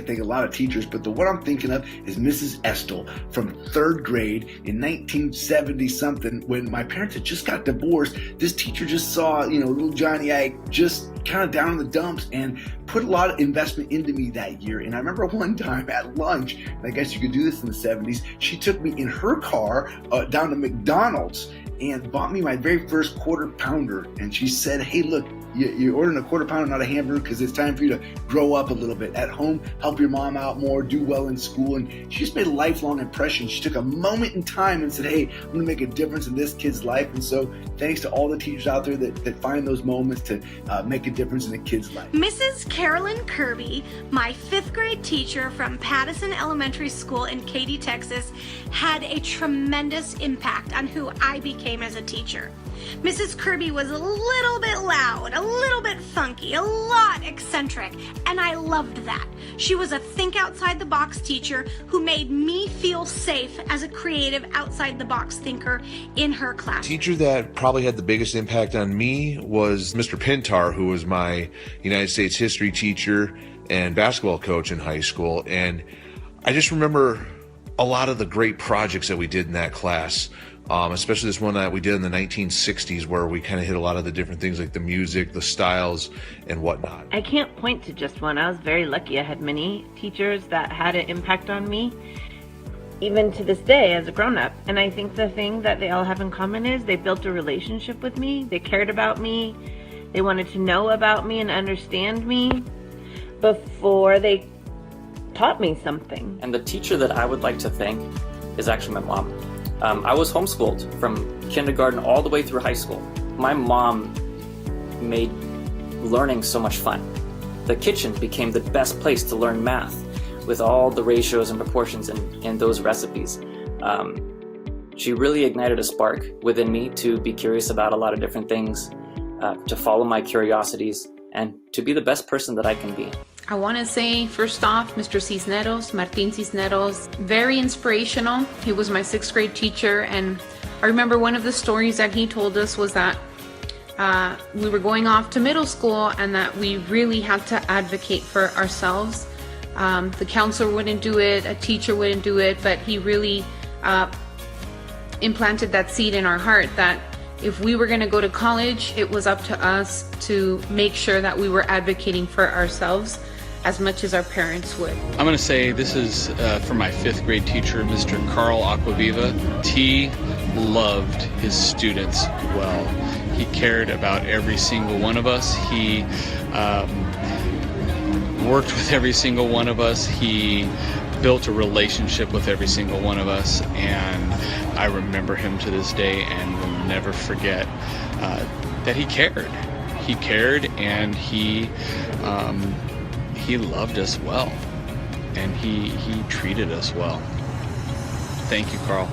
thank a lot of teachers, but the one I'm thinking of is Mrs. Estel from 3rd grade in 1970 something, when my parents had just got divorced. This teacher just saw, little Johnny Ike just kind of down in the dumps and put a lot of investment into me that year. And I remember one time at lunch, and I guess you could do this in the 70s, she took me in her car down to McDonald's and bought me my very first quarter pounder. And she said, hey, look, you're ordering a quarter pounder, not a hamburger, because it's time for you to grow up a little bit at home, help your mom out more, do well in school. And she just made a lifelong impression. She took a moment in time and said, hey, I'm going to make a difference in this kid's life. And so thanks to all the teachers out there that find those moments to make a difference in a kid's life. Mrs. Carolyn Kirby, my 5th grade teacher from Pattison Elementary School in Katy, Texas, had a tremendous impact on who I became as a teacher. Mrs. Kirby was a little bit loud, a little bit funky, a lot eccentric, and I loved that. She was a think outside the box teacher who made me feel safe as a creative outside the box thinker in her class. Teacher that probably had the biggest impact on me was Mr. Pintar, who was my United States history teacher and basketball coach in high school. And I just remember a lot of the great projects that we did in that class. Especially this one that we did in the 1960s, where we kind of hit a lot of the different things like the music, the styles, and whatnot. I can't point to just one. I was very lucky. I had many teachers that had an impact on me, even to this day as a grown-up. And I think the thing that they all have in common is they built a relationship with me. They cared about me. They wanted to know about me and understand me before they taught me something. And the teacher that I would like to thank is actually my mom. I was homeschooled from kindergarten all the way through high school. My mom made learning so much fun. The kitchen became the best place to learn math with all the ratios and proportions in those recipes. She really ignited a spark within me to be curious about a lot of different things, to follow my curiosities, and to be the best person that I can be. I want to say, first off, Mr. Cisneros, Martin Cisneros, very inspirational. He was my 6th grade teacher, and I remember one of the stories that he told us was that we were going off to middle school and that we really had to advocate for ourselves. The counselor wouldn't do it, a teacher wouldn't do it, but he really implanted that seed in our heart that if we were going to go to college, it was up to us to make sure that we were advocating for ourselves as much as our parents would. I'm going to say this is for my 5th grade teacher, Mr. Carl Aqua Viva. He loved his students well. He cared about every single one of us. He worked with every single one of us. He built a relationship with every single one of us, and I remember him to this day and will never forget that he cared. He cared, and he loved us well, and he treated us well. Thank you, Carl.